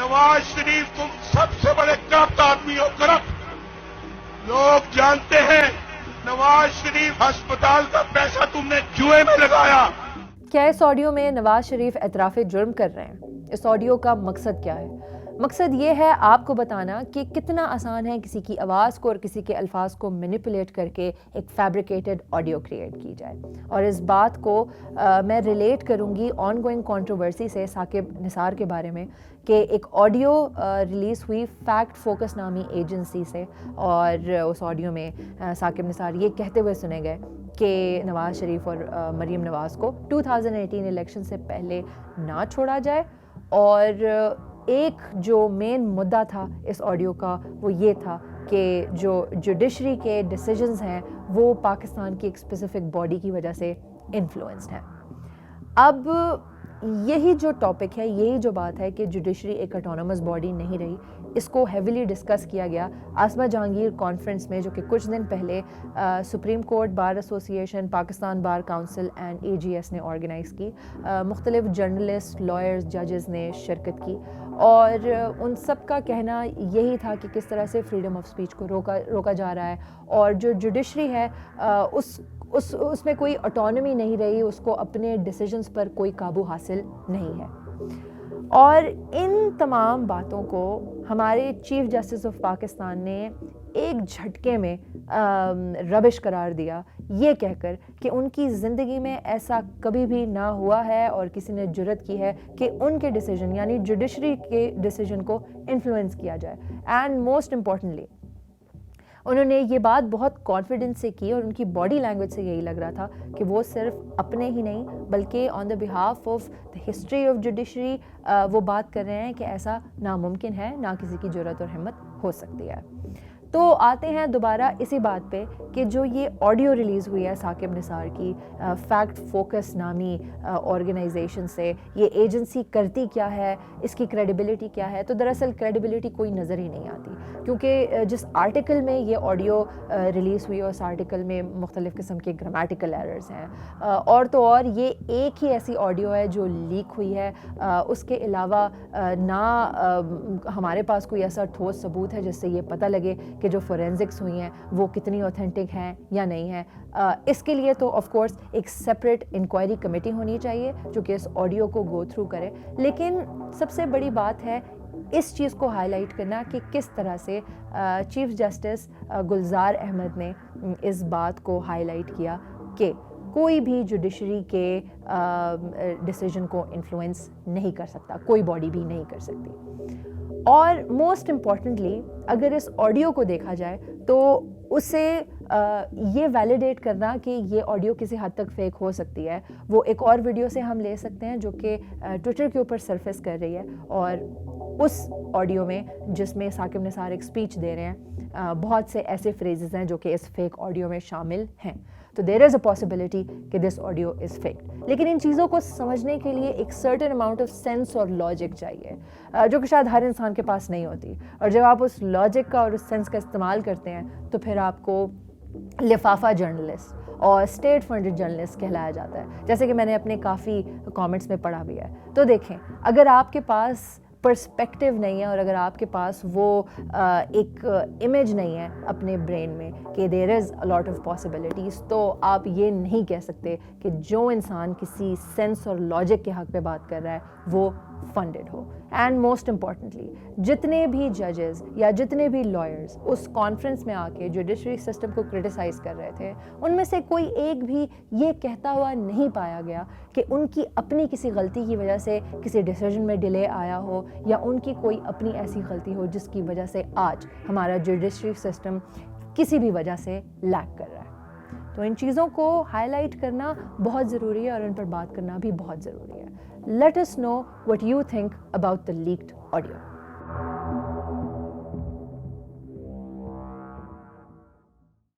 नवाज शरीफ तुम सबसे बड़े करप्ट आदमी हो, करप्ट। लोग जानते हैं नवाज शरीफ अस्पताल का पैसा तुमने जुए में लगाया। क्या इस ऑडियो में नवाज शरीफ एतराफ़ जुर्म कर रहे हैं? इस ऑडियो का मकसद क्या है? मकसद ये है आपको बताना कि कितना आसान है किसी की आवाज़ को और किसी के अल्फाज को मैनिपुलेट करके एक फैब्रिकेटेड ऑडियो क्रिएट की जाए। और इस बात को मैं रिलेट करूँगी ऑन गोइंग कंट्रोवर्सी से साकिब निसार के बारे में कि एक ऑडियो रिलीज़ हुई फैक्ट फोकस नामी एजेंसी से, और उस ऑडियो में साकिब निसार ये कहते हुए सुने गए कि नवाज़ शरीफ और मरीम नवाज़ को 2018 इलेक्शन से पहले ना छोड़ा जाए। और एक जो मेन मुद्दा था इस ऑडियो का वो ये था कि जो जुडिशरी के डिसीजंस हैं वो पाकिस्तान की एक स्पेसिफिक बॉडी की वजह से इन्फ्लुएंस्ड हैं। अब यही जो टॉपिक है, यही जो बात है कि जुडिशरी एक ऑटोनमस बॉडी नहीं रही, इसको हेविली डिस्कस किया गया आसमा जहांगीर कॉन्फ्रेंस में, जो कि कुछ दिन पहले supreme court bar association, Pakistan bar council and AGS ने ऑर्गेनाइज़ की। मुख्तलिफ जर्नलिस्ट, लॉयर्स, जजेस ने शिरकत की और उन सब का कहना यही था कि किस तरह से फ्रीडम ऑफ स्पीच को रोका जा रहा है और जो जुडिशरी है उसमें कोई ऑटोनॉमी नहीं रही, उसको अपने डिसीजंस पर कोई काबू हासिल नहीं है। और इन तमाम बातों को हमारे चीफ जस्टिस ऑफ पाकिस्तान ने एक झटके में रबिश करार दिया, ये कहकर कि उनकी ज़िंदगी में ऐसा कभी भी ना हुआ है और किसी ने जुर्रत की है कि उनके डिसीजन यानी जुडिशरी के डिसीजन को इन्फ्लुएंस किया जाए। एंड मोस्ट इम्पॉर्टेंटली उन्होंने ये बात बहुत कॉन्फिडेंस से की और उनकी बॉडी लैंग्वेज से यही लग रहा था कि वो सिर्फ अपने ही नहीं बल्कि on the behalf of the history of judiciary वो बात कर रहे हैं कि ऐसा नामुमकिन है, ना किसी की ज़रूरत और हिम्मत हो सकती है। तो आते हैं दोबारा इसी बात पे कि जो ये ऑडियो रिलीज़ हुई है साकिब निसार की फैक्ट फोकस नामी ऑर्गेनाइजेशन से, ये एजेंसी करती क्या है, इसकी क्रेडिबिलिटी क्या है? तो दरअसल क्रेडिबिलिटी कोई नज़र ही नहीं आती, क्योंकि जिस आर्टिकल में ये ऑडियो रिलीज़ हुई है उस आर्टिकल में मुख्तलिफ़ किस्म के ग्रामेटिकल एरर्स हैं, और तो और ये एक ही ऐसी ऑडियो है जो लीक हुई है। उसके अलावा ना हमारे पास कोई ऐसा ठोस सबूत है जिससे ये पता लगे कि जो फोरेंसिक्स हुई हैं वो कितनी ऑथेंटिक हैं या नहीं है। इसके लिए तो ऑफ कोर्स एक सेपरेट इंक्वायरी कमेटी होनी चाहिए जो कि इस ऑडियो को गो थ्रू करे। लेकिन सबसे बड़ी बात है इस चीज़ को हाईलाइट करना कि किस तरह से चीफ जस्टिस गुलजार अहमद ने इस बात को हाईलाइट किया कि कोई भी जुडिशरी के डिसीजन को इन्फ्लुएंस नहीं कर सकता, कोई बॉडी भी नहीं कर सकती। और मोस्ट इम्पॉर्टेंटली अगर इस ऑडियो को देखा जाए तो उसे ये वैलिडेट करना कि ये ऑडियो किसी हद तक फेक हो सकती है, वो एक और वीडियो से हम ले सकते हैं जो कि ट्विटर के ऊपर सरफेस कर रही है। और उस ऑडियो में जिसमें साकिब निसार एक स्पीच दे रहे हैं, बहुत से ऐसे फ्रेजेस हैं जो कि इस फेक ऑडियो में शामिल हैं। तो देयर इज़ अ पॉसिबिलिटी कि दिस ऑडियो इज़ फेक। लेकिन इन चीज़ों को समझने के लिए एक सर्टेन अमाउंट ऑफ सेंस और लॉजिक चाहिए, जो कि शायद हर इंसान के पास नहीं होती। और जब आप उस लॉजिक का और उस सेंस का इस्तेमाल करते हैं तो फिर आपको लिफाफा जर्नलिस्ट और स्टेट फंडेड जर्नलिस्ट कहलाया जाता है, जैसे कि मैंने अपने काफ़ी कमेंट्स में पढ़ा भी है। तो देखें, अगर आपके पास पर्सपेक्टिव नहीं है और अगर आपके पास वो एक इमेज नहीं है अपने ब्रेन में कि there is a lot of possibilities, तो आप ये नहीं कह सकते कि जो इंसान किसी सेंस और लॉजिक के हक़ पे बात कर रहा है वो फंडेड हो। एंड मोस्ट इम्पॉर्टेंटली जितने भी जजेस या जितने भी लॉयर्स उस कॉन्फ्रेंस में आके जुडिशरी सिस्टम को क्रिटिसाइज़ कर रहे थे, उनमें से कोई एक भी ये कहता हुआ नहीं पाया गया कि उनकी अपनी किसी गलती की वजह से किसी डिसीजन में डिले आया हो या उनकी कोई अपनी ऐसी गलती हो जिसकी वजह से आज हमारा जुडिशरी सिस्टम किसी भी वजह से लैग कर रहा है। तो इन चीज़ों को हाईलाइट करना बहुत ज़रूरी है और इन पर बात करना भी बहुत ज़रूरी है। Let us know what you think about the leaked audio.